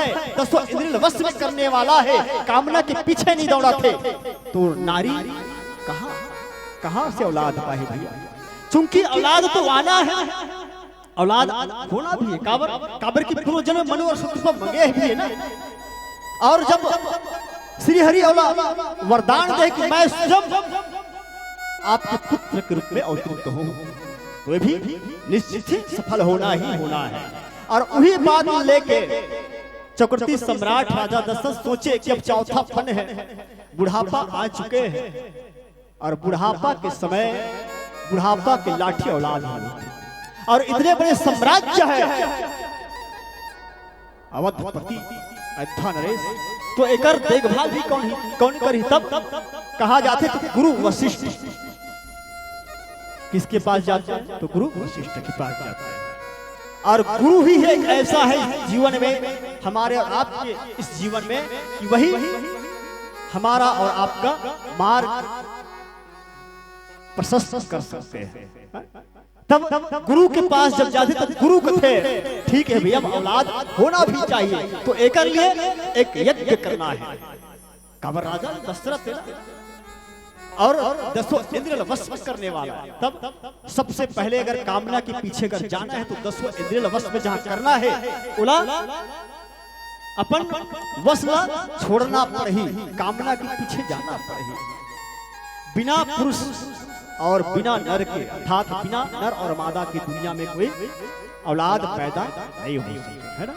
है, दसों इंद्रिय वश में करने वाला है, कामना के पीछे नहीं दौड़ा थे, तो नारी कहां से औलाद पाए भैया? चूंकि औलाद तो आना है, औलाद होना भी है। काबर की पूर्व जन्म मनु और शुक्र मंगे भी है ना। और जब श्री हरि औलाद वरदान दे कि मैं स्वयं आपके पुत्र के रूप में अवतरित हूं, तो भी निश्चित ही सफल होना ही होना है। और वही बात लेके चक्रवर्ती सम्राट राजा दशरथ सोचे कि अब चौथा फन है, बुढ़ापा आ चुके हैं, और बुढ़ापा के समय बुढ़ापा के लाठी औलाद है, और इतने बड़े साम्राज्य है अवधपति अयोध्या नरेश, तो एकर देखभाल भी कौन करी? तब कहा जाते तो गुरु वशिष्ठ किसके पास जाते हैं? तो गुरु वशिष्ठ के पास जाते हैं। और गुरु ही एक ऐसा है जीवन में, हमारे और आपके इस जीवन में, कि वही हमारा और आपका मार्ग प्रशस्त कर सकते हैं। तब गुरु के पास जब जाते तब गुरु कथे ठीक है भैया औलाद होना भी चाहिए, तो एक लिए एक यज्ञ करना है। काबर राजा दशरथ है ना, और दसों इंद्रिय वश करने वाला है। तब सबसे पहले अगर कामना के पीछे अगर जाना है तो दसों इंद्रिय वश में जहां करना है, उला अपन वश छोड़ना पड़ही, कामना के पीछे जाना पड़ही। बिना पुरुष और बिना नर के, अर्थात बिना नर और मादा की दुनिया में कोई औलाद पैदा नहीं हो सकती है ना।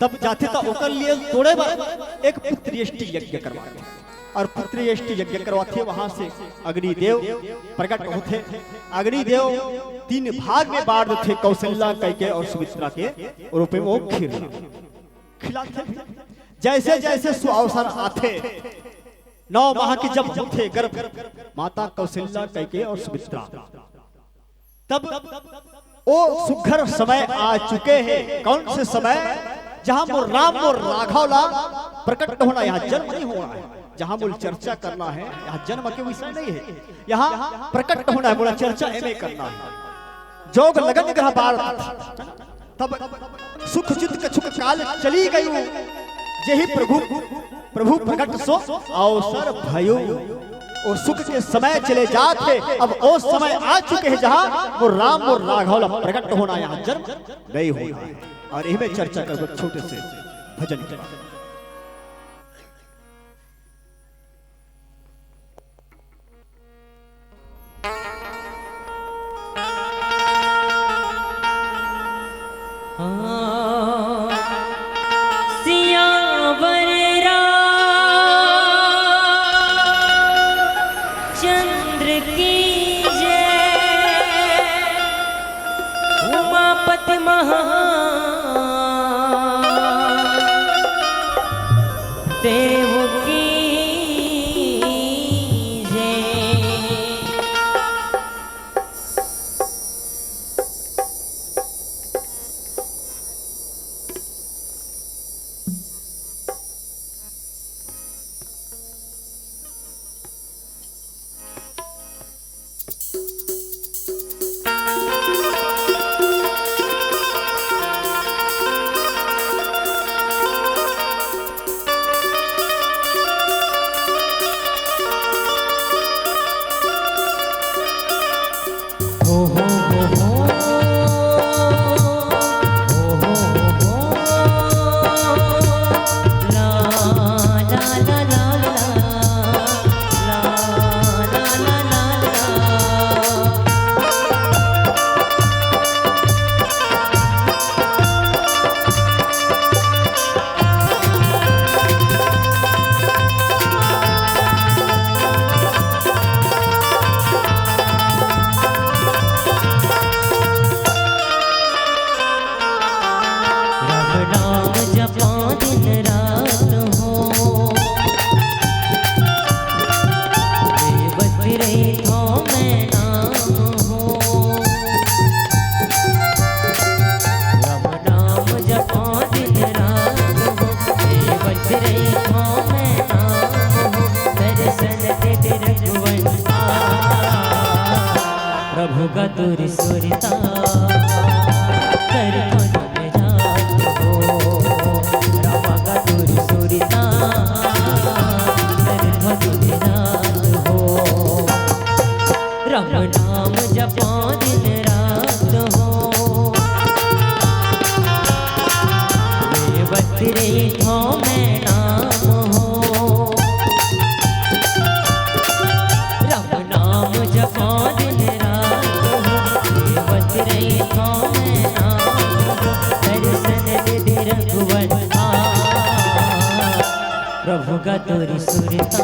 तब जाते तो ओकर लिए तोड़े एक पुत्रेष्टि यज्ञ करवाते, और पुत्रेष्टि यज्ञ करवाते वहां से अग्निदेव प्रकट होते। अग्निदेव 3 भाग में बांट थे, कौशल्या, कैकेयी और सुमित्रा के रूप में वो खिलाते। जैसे जैसे सुअवसर आते, 9 माह की जब थे गर्भ माता कौशल्या, कैकेयी और सुमित्रा, तब वो सुघर समय आ चुके हैं। कौन से समय? जहां मोर राम और राघव ला प्रकट होना, यहाँ जन्म नहीं होना है। जहां बोल चर्चा करना है, यहाँ जन्म के विषय नहीं है, यहाँ प्रकट होना है, बोला चर्चा एवं करना है। जोग लगन ग्रह बार, तब सुख चित कछुक काल चली गई, यही प्रभु प्रकट सो अवसर भयो। वो सुख के समय चले जाते, अब वो समय आ चुके हैं जहां वो राम और राघव प्रकट होना, यहाँ जन्म नहीं होना है। और इनमें चर्चा कर छोटे से भजन के प्रभु का तुरी सुरता कर में जात हो। तेरे थो में नाम हो, राम नाम जपो दिन रात हो, सेवत रही थो में नाम हो, दर्शन दे रघुवर प्रभु का तोरी सुरता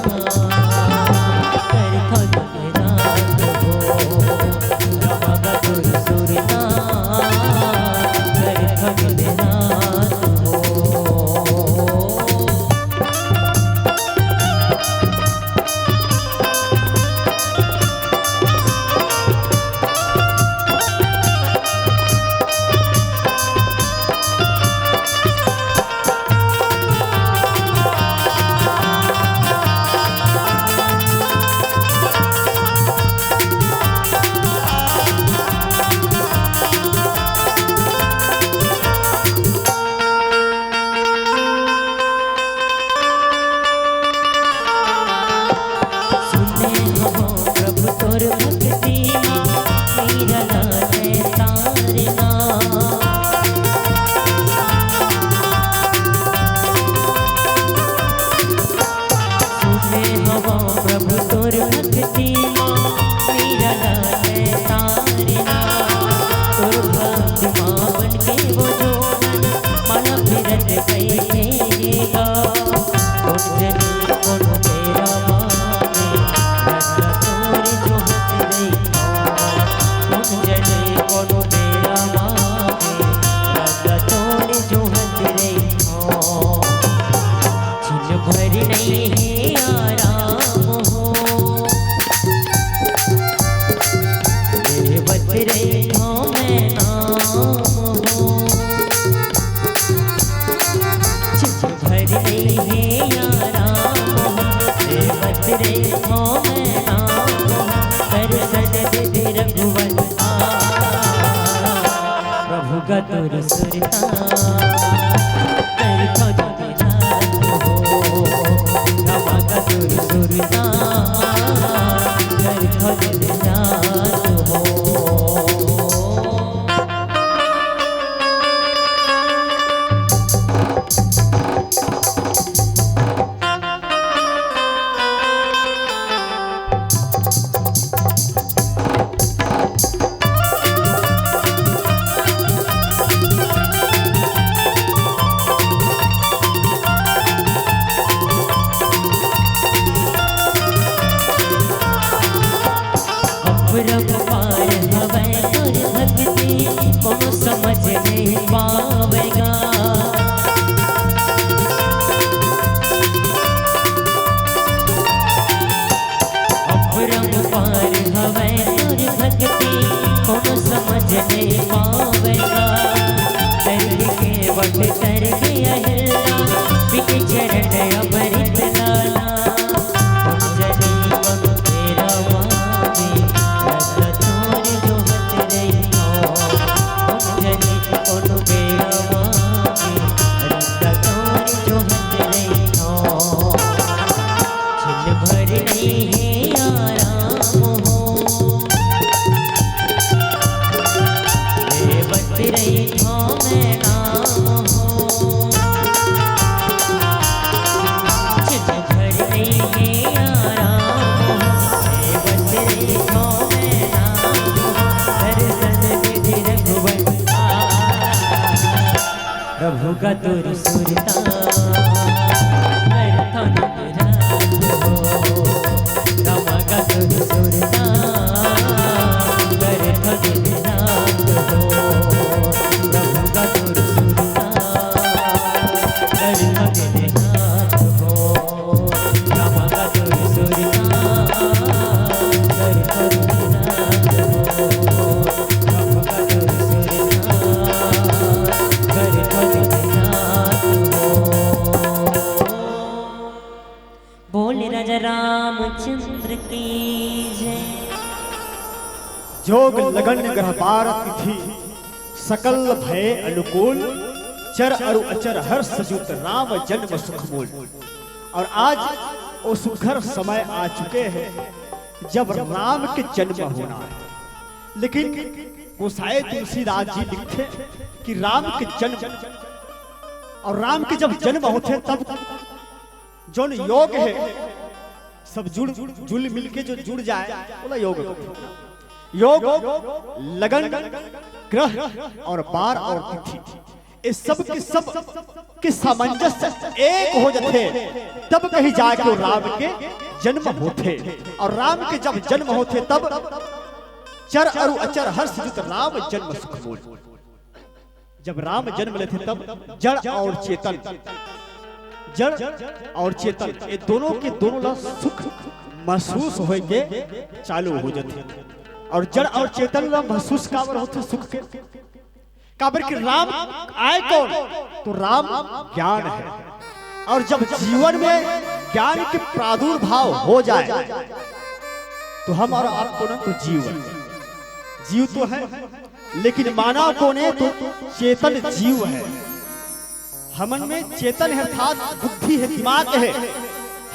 कर थो दिन रात हो, राम का तोरी सुरता कर थो दिन रात हो। प्रभु का तोर सुरता रामा का तोर सुरता प्रभु का तोर सुरता रामा का तोर बोले राजा रामचंद्र की जय। जोग लगन ग्रह पार तिथि सकल भय अनुकूल चर अरु अचर हर सजुत राम जन्म सुख मूल। और आज वो सुखर समय आ चुके हैं जब राम के जन्म होना है। लेकिन गोसाई तुलसीदास जी लिखते कि राम के जन्म और राम के जब जन्म होते तब जो योग है सब जुड़ मिलके जो जुड़ जाए बोला योग। योग लगन ग्रह और बार और तिथि इस सब के सामंजस्य एक हो जाते तब कहीं जाके राम के जन्म होते। और राम के जब जन्म होते तब चर अरु अचर हर्ष जुत राम जन्म सुख मोल। जब राम जन्म लेते तब जड़ और चेतन ये दोनों के दोनों ला सुख महसूस होए के चालू हो जाते। और जड़ और चेतन ला महसूस काबर होते सुख के काबर कि राम आए कौन तो राम ज्ञान है। और जब जीवन में ज्ञान के प्रादुर्भाव हो जाए तो हम और आपको ना तो जीव तो है लेकिन मानव कौन है तो चेतन जीव है। हमन में चेतन है अर्थात बुद्धि है दिमाग है।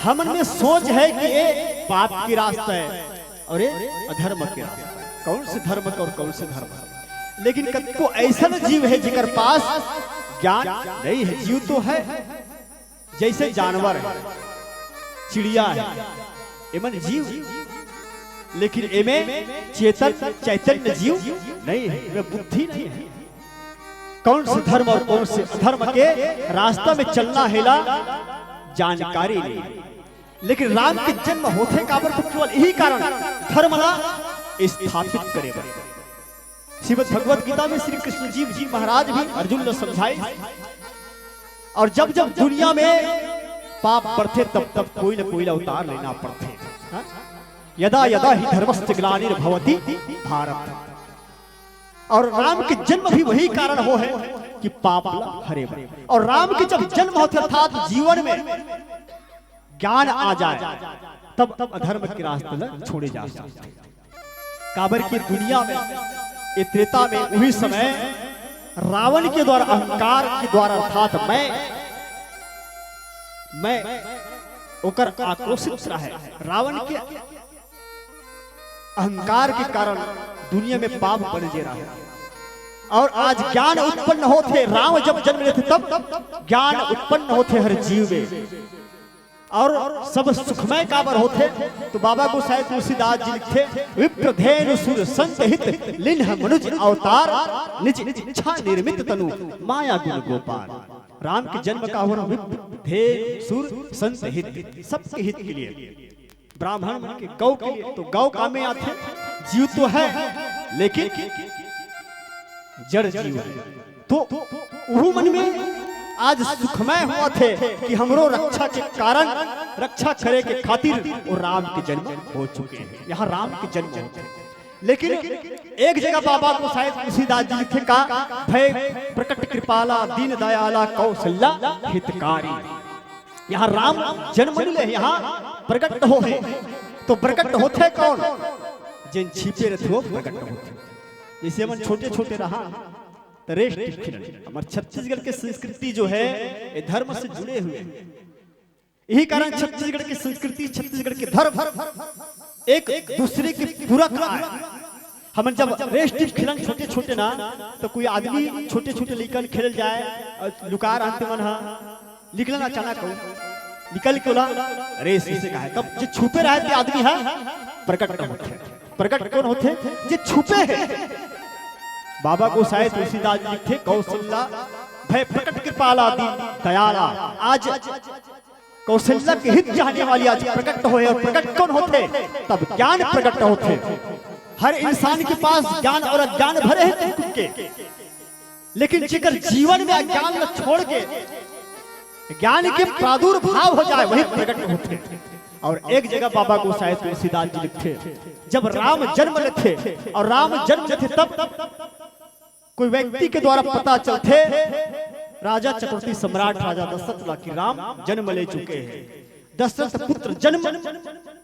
हमन में सोच है कि ये पाप की रास्ता है और ये अधर्म की रास्ता है। कौन से धर्म का और कौन से धर्म। लेकिन को ऐसा जीव है जिकर पास ज्ञान नहीं है। जीव तो है जैसे जानवर है चिड़िया है एमन जीव लेकिन एमे चैतन्य जीव नहीं है वे बुद्धि नहीं है। कौन से धर्म और कौन से अधर्म के रास्ता में चलना हेला जानकारी नहीं। लेकिन राम के जन्म होते काबर तो केवल यही कारण धर्मला स्थापित करे। श्रीमद् भगवत गीता में श्री कृष्ण जी महाराज भी अर्जुन ने समझाए। और जब जब दुनिया में पाप बढ़ते तब तब कोई न कोई अवतार लेना पड़ते। यदा यदा ही धर्मस्य ग्लानिर्भवति भारत। और राम के जन्म भी वही कारण हो है कि पाप हरे भरे। और राम के जब जन्म होते अर्थात जीवन में ज्ञान आ जाए तब अधर्म के रास्ते छोड़े जा सकते। काबर की दुनिया में त्रेता में वही समय रावण के द्वारा अहंकार के द्वारा अर्थात मैं ओकर आक्रोशित रहा है। रावण के अहंकार के कारण दुनिया में पाप बढ़ जे रहा है। और आज ज्ञान उत्पन्न होते राम जब जन्म लेते तब ज्ञान उत्पन्न होते हर जीव में और सब सुखमय काबर होते। तो बाबा गोसाई तुलसीदास जी लिखते विप्रधेनु सुर संत हित लिन्ह मनुज अवतार निज इच्छा निर्मित तनु माया गुण गोपाल। राम के जन्म का हो रहा विप्रधेनु सुर संत हित सबके हित के लिए ब्राह्मण के गौ के लिए। तो गौ काम में आते जीव तो है लेकिन जड़ जीव है। तो वो मन में आज सुखमय हुआ थे कि हमरो रक्षा के कारण रक्षा करे के खातिर और राम के जन्म हो चुके हैं। यहाँ राम के जन्म होते लेकिन एक जगह बाबा को शायद तुलसीदास जी लिखे का भय प्रकट कृपाला दीन दयाला कौशल्या हितकारी। यहाँ राम जन्म ले यहाँ प्रकट हो है। तो प्रकट होते कौन जिन छिपे रहते हो प्रकट होते। जैसे हम छोटे छोटे रहा हमारे छत्तीसगढ़ के संस्कृति जो है ये धर्म से जुड़े हुए। यही कारण छत्तीसगढ़ की संस्कृति छत्तीसगढ़ के धर्म एक दूसरे के पूरक है। हम जब रेस्टिव खेलन छोटे छोटे ना तो कोई आदमी छोटे छोटे लेकर खेल जाए लुकार अंत मन निकलना अचानक निकल के बोला रेस इसे कहा है। तब जो छुपे रहते आदमी है प्रकट होते। प्रकट कौन होते जो छुपे हैं। बाबा को शायद तुलसीदास जी लिखे कौशल्या भय प्रकट कृपाला दयाला। आज कौशल्या के हित चाहने वाली आज प्रकट होए। और प्रकट कौन होते तब ज्ञान प्रकट होते। हर इंसान के पास ज्ञान और अज्ञान भरे हैं के लेकिन जिकर जीवन में अज्ञान को छोड़ के ज्ञान के प्रादुर्भाव हो जाए वही प्रकट होते। और एक जगह बाबा को शायद तुलसीदास जी लिखते जब राम जन्म लेते और राम जन्म लेते तब कोई व्यक्ति के द्वारा पता चलते राजा चक्रवर्ती सम्राट राजा दशरथ की राम जन्म ले चुके हैं। दशरथ पुत्र जन्म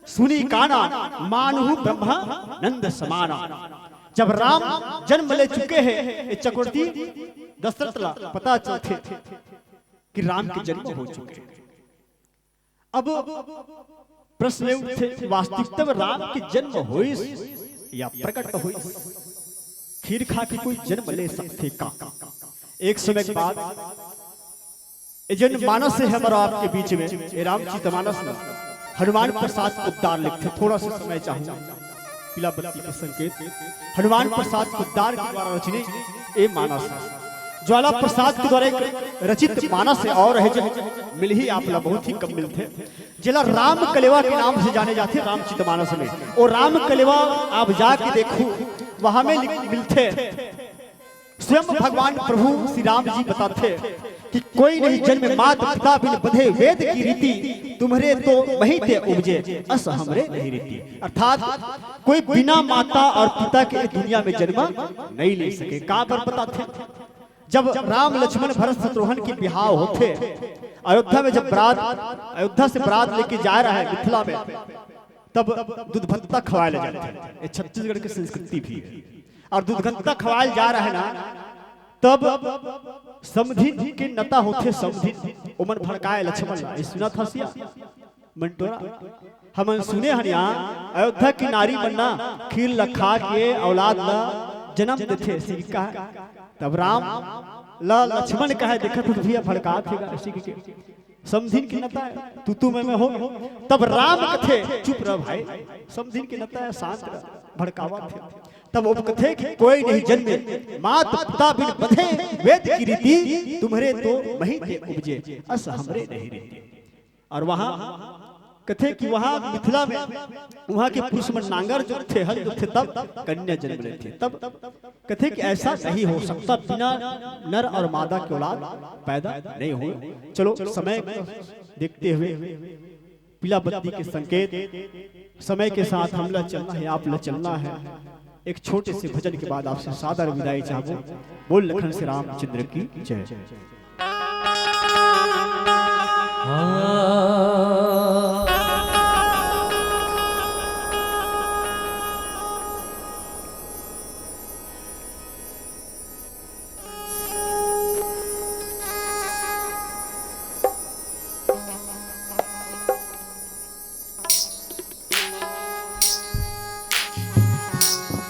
सुनी काना मानहु ब्रह्मा नंद समाना। जब राम जन्म ले चुके हैं चक्रवर्ती दशरथ पता चलते कि राम के जन्म हो चुके। अब प्रश्न उठे वास्तविकता में राम के जन्म हुई या प्रकट हुई। खीर खा के कोई जन्म ले सकते का। एक समय के बाद ये जन मानस है हमारा आपके बीच में, ये रामचरितमानस में हनुमान प्रसाद पोद्दार लिखते। थोड़ा सा समय चाहूंगा, पीला बत्ती के संकेत हनुमान प्रसाद पोद्दार के द्वारा रचने ये मानस है। ज्वाला प्रसाद के द्वारा एक रचित मानस है और है जो मिल ही आप बहुत ही कम मिलते, जिला राम कलेवा के नाम से जाने जाते रामचरितमानस में। और राम कलेवा आप जाके देखो वहां में मिलते। स्वयं भगवान प्रभु श्री राम जी बताते कि कोई नहीं जन्म मात पिता बिन बधे वेद की रीति, तुम्हारे तो वही ते उपजे अस हमरे नहीं रीति। अर्थात कोई बिना माता और पिता के दुनिया में जन्म नहीं ले सके। कहां पर बताते, जब राम लक्ष्मण भरत शत्रुघ्न की बिहार होते अयोध्या में, जब बारात अयोध्या से बारात लेके जा रहा है मिथिला में, तब दूध भत्ता खवाया जाता है। ये छत्तीसगढ़ की संस्कृति भी है। और दूध भत्ता खवाया जा रहा है ना, तब समधिन के नता होते समधिन उमन भड़काए लक्ष्मण ये सुना था सिया मंटोरा हम सुने हन यहाँ अयोध्या की नारी बनना खीर लखा के औलाद ला जन्म देते सिक्का। तब राम ला लक्ष्मण कहे देखा तो भैया भड़का थे इसी के समधिन की नता है तू मैं हो। तब राम कथे चुप रह भाई, समधिन की नता है शांत रह, भड़कावा थे। तब वो कथे कि कोई नहीं जन्मे मात पिता बिन बधे वेद की रीति, तुम्हारे तो वही थे उपजे अस हमरे नहीं रीति। और वहां कथे कि वहां मिथिला में वहां के पुरुष मन नांगर जो थे हल जो थे तब कन्या जन्म लेते। तब कथे कि ऐसा नहीं हो सकता, बिना नर और मादा की औलाद पैदा नहीं हो। चलो समय देखते हुए पीला बत्ती के संकेत समय के साथ हमला चलना है, आप ला चलना है। एक छोटे से भजन के बाद आपसे सादर विदाई चाहूं। बोल लखन से रामचंद्र की जय।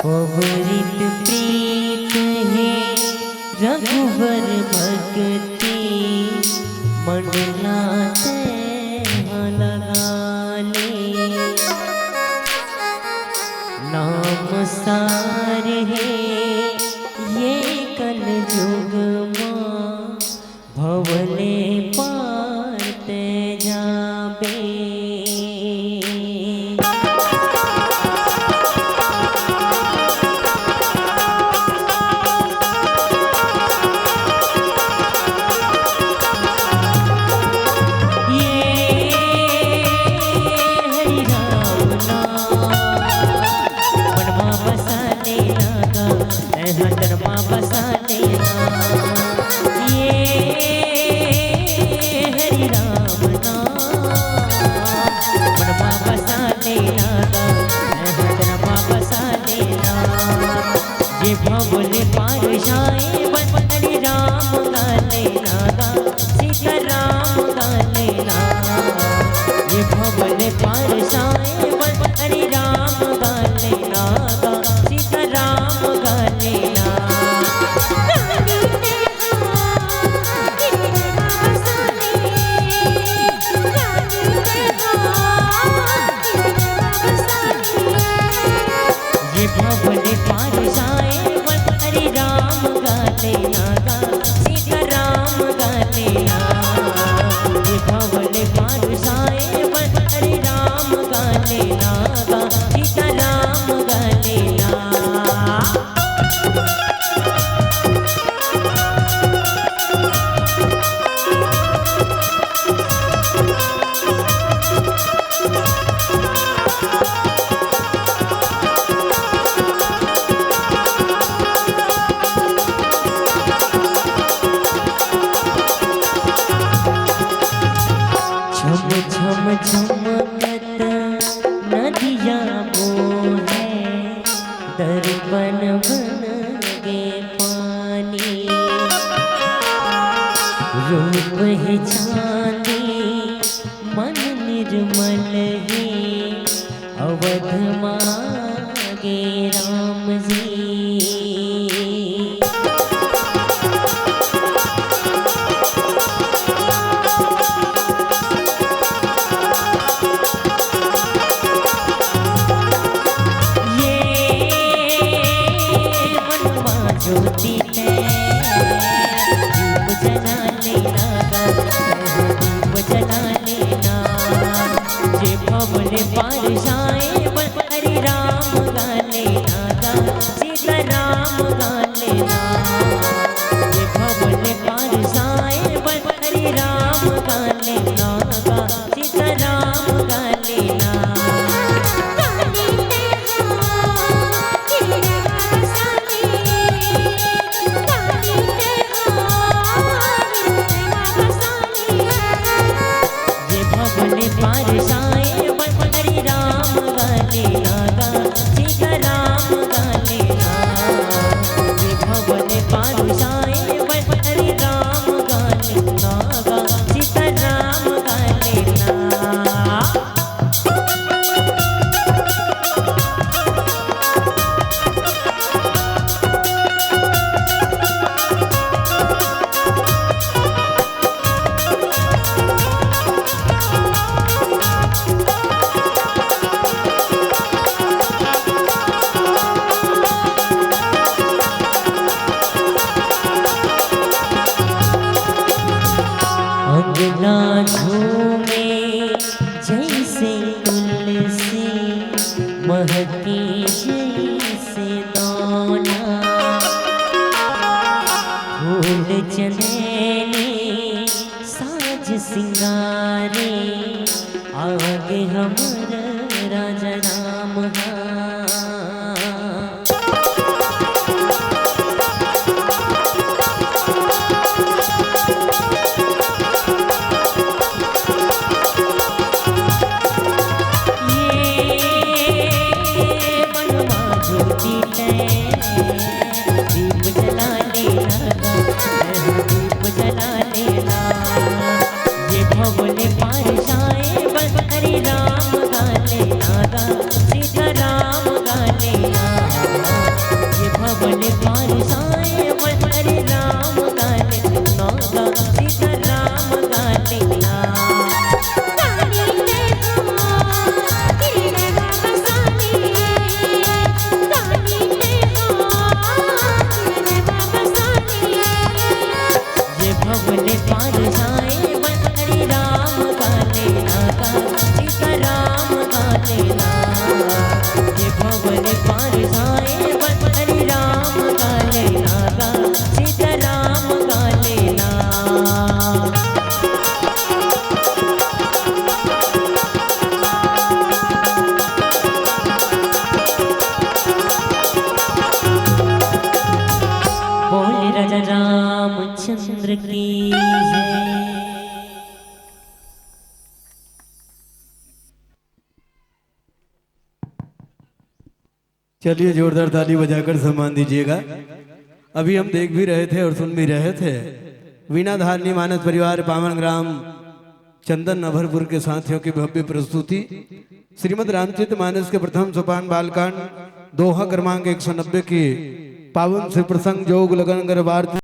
अवरित प्रीत है रघुवर भक्ति, मन लाते लगा ले। नाम सार है ये कल युग मां, भवले पारते जाबे। भवले पार जाए हरि राम गाले नागा, सीता राम गाले नागा। ये भवले पार जाए हरि राम गाले नागा, सीता राम गाले नागा। ये भवले पार जाए हरि राम गाले नागा, सीता राम गाले नागा। ये भवले पार जाए हरि राम गाले नागा, सीता राम गाले नागा। झम झमकत नदिया मोहे, दर्पण बन गे पानी। रूप है चांदी मन निर्मल है, अवध मांगे राम जी। भवले पारसाए हरि राम गाले नागा सीता राम गाले ना ये भवले पारसाए हरि राम गाले नागा सीता राम गाले ना ये भवले पारसाए हरि राम गाले नागा सीता राम गाले ना ये भवले पारसाए हरि राम गाले नागा सीता राम गाले ना अंगना झूमे जैसे तुलसी महकी जैसे नौना फूल चमेली साज सिंगारे आगे हमर राजा राम दीप जला लेना दीप जला लेना ये भवले पारसाए हरि राम गाले नागा सीता राम गाले ना ये भवले पारसाए हरि राम गाले नागा सीता राम गाले ना भवले पारसाए हरि राम गाले नागा सीता राम गाले ना ये भवले पारसाए हरि राम गाले नागा सीता राम गाले ना बोले राजा रामचंद्र की जय। चलिए जोरदार ताली बजाकर सम्मान दीजिएगा। अभी हम देख भी रहे थे और सुन भी रहे थे वीणा धारणी मानस परिवार पावन ग्राम चंदन नभरपुर के साथियों की भव्य प्रस्तुति श्रीमद रामचरित मानस के प्रथम सोपान बालकांड दोहा क्रमांक 190 की पावन से प्रसंग जोग लगन गर्भार्थ